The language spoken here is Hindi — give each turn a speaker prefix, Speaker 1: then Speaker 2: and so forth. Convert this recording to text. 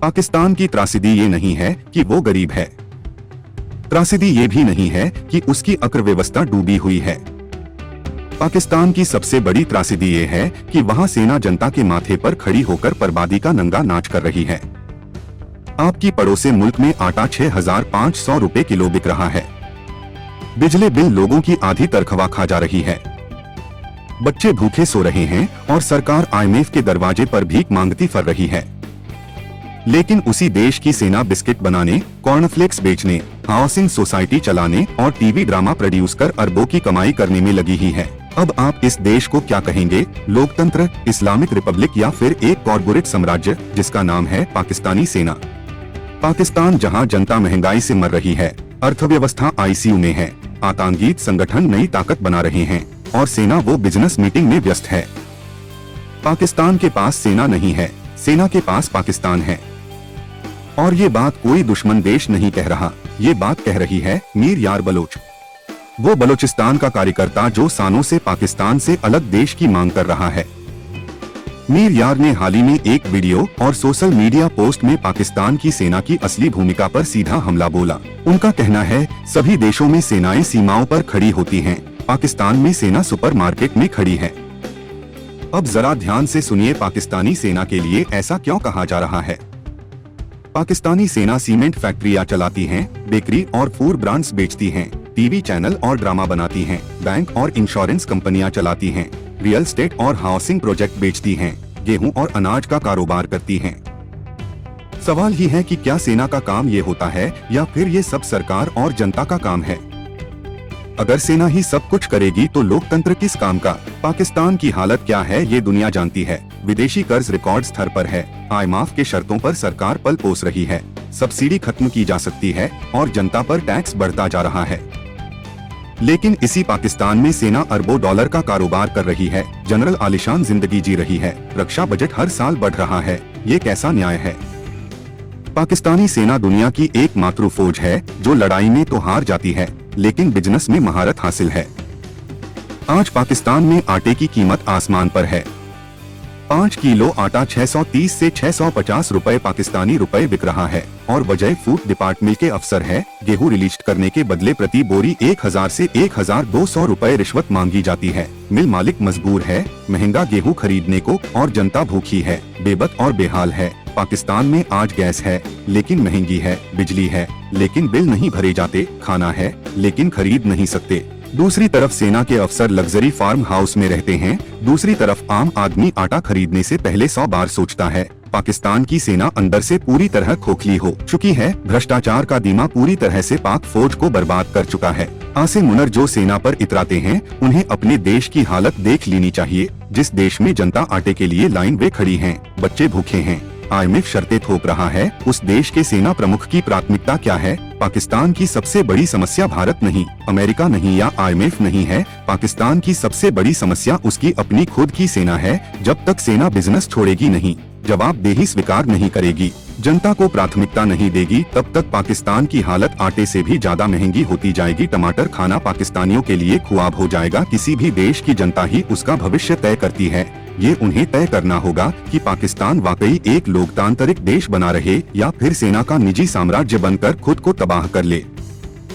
Speaker 1: पाकिस्तान की त्रासदी ये नहीं है कि वो गरीब है, त्रासदी ये भी नहीं है कि उसकी अर्थव्यवस्था डूबी हुई है। पाकिस्तान की सबसे बड़ी त्रासदी ये है कि वहाँ सेना जनता के माथे पर खड़ी होकर बर्बादी का नंगा नाच कर रही है। आपकी पड़ोसी मुल्क में आटा 6,500 रुपए किलो बिक रहा है। बिजली बिल लोगों की आधी तनख्वाह खा जा रही है। बच्चे भूखे सो रहे हैं और सरकार IMF के दरवाजे पर भीख मांगती फिर रही है। लेकिन उसी देश की सेना बिस्किट बनाने, कॉर्नफ्लेक्स बेचने, हाउसिंग सोसाइटी चलाने और टीवी ड्रामा प्रोड्यूस कर अरबों की कमाई करने में लगी ही है। अब आप इस देश को क्या कहेंगे? लोकतंत्र, इस्लामिक रिपब्लिक या फिर एक कॉर्पोरेट साम्राज्य जिसका नाम है पाकिस्तानी सेना। पाकिस्तान जहां जनता महंगाई से मर रही है, अर्थव्यवस्था ICU में है, आतंकी संगठन नई ताकत बना रहे हैं और सेना वो बिजनेस मीटिंग में व्यस्त है। पाकिस्तान के पास सेना नहीं है, सेना के पास पाकिस्तान है। और ये बात कोई दुश्मन देश नहीं कह रहा, ये बात कह रही है मीर यार बलोच, वो बलोचिस्तान का कार्यकर्ता जो सालों से पाकिस्तान से अलग देश की मांग कर रहा है। मीर यार ने हाल ही में एक वीडियो और सोशल मीडिया पोस्ट में पाकिस्तान की सेना की असली भूमिका पर सीधा हमला बोला। उनका कहना है सभी देशों में सेनाएं सीमाओं पर खड़ी होती हैं, पाकिस्तान में सेना सुपरमार्केट में खड़ी है। अब जरा ध्यान से सुनिए पाकिस्तानी सेना के लिए ऐसा क्यों कहा जा रहा है। पाकिस्तानी सेना सीमेंट फैक्ट्रियां चलाती हैं, बेकरी और फूड ब्रांड्स बेचती हैं, टीवी चैनल और ड्रामा बनाती हैं, बैंक और इंश्योरेंस कंपनियां चलाती हैं, रियल एस्टेट और हाउसिंग प्रोजेक्ट बेचती हैं, गेहूं और अनाज का कारोबार करती हैं। सवाल ही है कि क्या सेना का काम ये होता है या फिर ये सब सरकार और जनता का काम है? अगर सेना ही सब कुछ करेगी तो लोकतंत्र किस काम का? पाकिस्तान की हालत क्या है ये दुनिया जानती है। विदेशी कर्ज रिकॉर्ड स्तर पर है, IMF के शर्तों पर सरकार पल पोस रही है, सब्सिडी खत्म की जा सकती है और जनता पर टैक्स बढ़ता जा रहा है। लेकिन इसी पाकिस्तान में सेना अरबों डॉलर का कारोबार कर रही है, जनरल आलिशान जिंदगी जी रही है, रक्षा बजट हर साल बढ़ रहा है। ये कैसा न्याय है? पाकिस्तानी सेना दुनिया की एकमात्र फौज है जो लड़ाई में तो हार जाती है लेकिन बिजनेस में महारत हासिल है। आज पाकिस्तान में आटे की कीमत आसमान पर है। 5 किलो आटा 630 से 650 रुपए पाकिस्तानी रुपए बिक रहा है और वजह फूड डिपार्टमेंट के अफसर है। गेहूं रिलीज करने के बदले प्रति बोरी 1000 से 1200 रुपए रिश्वत मांगी जाती है। मिल मालिक मजबूर है महंगा गेहूं खरीदने को और जनता भूखी है, बेबस और बेहाल है। पाकिस्तान में आज गैस है लेकिन महंगी है, बिजली है लेकिन बिल नहीं भरे जाते, खाना है लेकिन खरीद नहीं सकते। दूसरी तरफ सेना के अफसर लग्जरी फार्म हाउस में रहते हैं, दूसरी तरफ आम आदमी आटा खरीदने से पहले 100 बार सोचता है। पाकिस्तान की सेना अंदर से पूरी तरह खोखली हो चुकी है। भ्रष्टाचार का दीमा पूरी तरह से पाक फौज को बर्बाद कर चुका है। आसिम मुनर जो सेना पर इतराते हैं उन्हें अपने देश की हालत देख लेनी चाहिए। जिस देश में जनता आटे के लिए लाइन में खड़ी है, बच्चे भूखे हैं, IMF शर्तें थोप रहा है, उस देश के सेना प्रमुख की प्राथमिकता क्या है? पाकिस्तान की सबसे बड़ी समस्या भारत नहीं, अमेरिका नहीं या IMF नहीं है। पाकिस्तान की सबसे बड़ी समस्या उसकी अपनी खुद की सेना है। जब तक सेना बिजनेस छोड़ेगी नहीं, जवाबदेही स्वीकार नहीं करेगी, जनता को प्राथमिकता नहीं देगी, तब तक पाकिस्तान की हालत आटे से भी ज्यादा महंगी होती जाएगी। टमाटर खाना पाकिस्तानियों के लिए ख्वाब हो जाएगा। किसी भी देश की जनता ही उसका भविष्य तय करती है। ये उन्हें तय करना होगा कि पाकिस्तान वाकई एक लोकतांत्रिक देश बना रहे या फिर सेना का निजी साम्राज्य बनकर खुद को तबाह कर ले।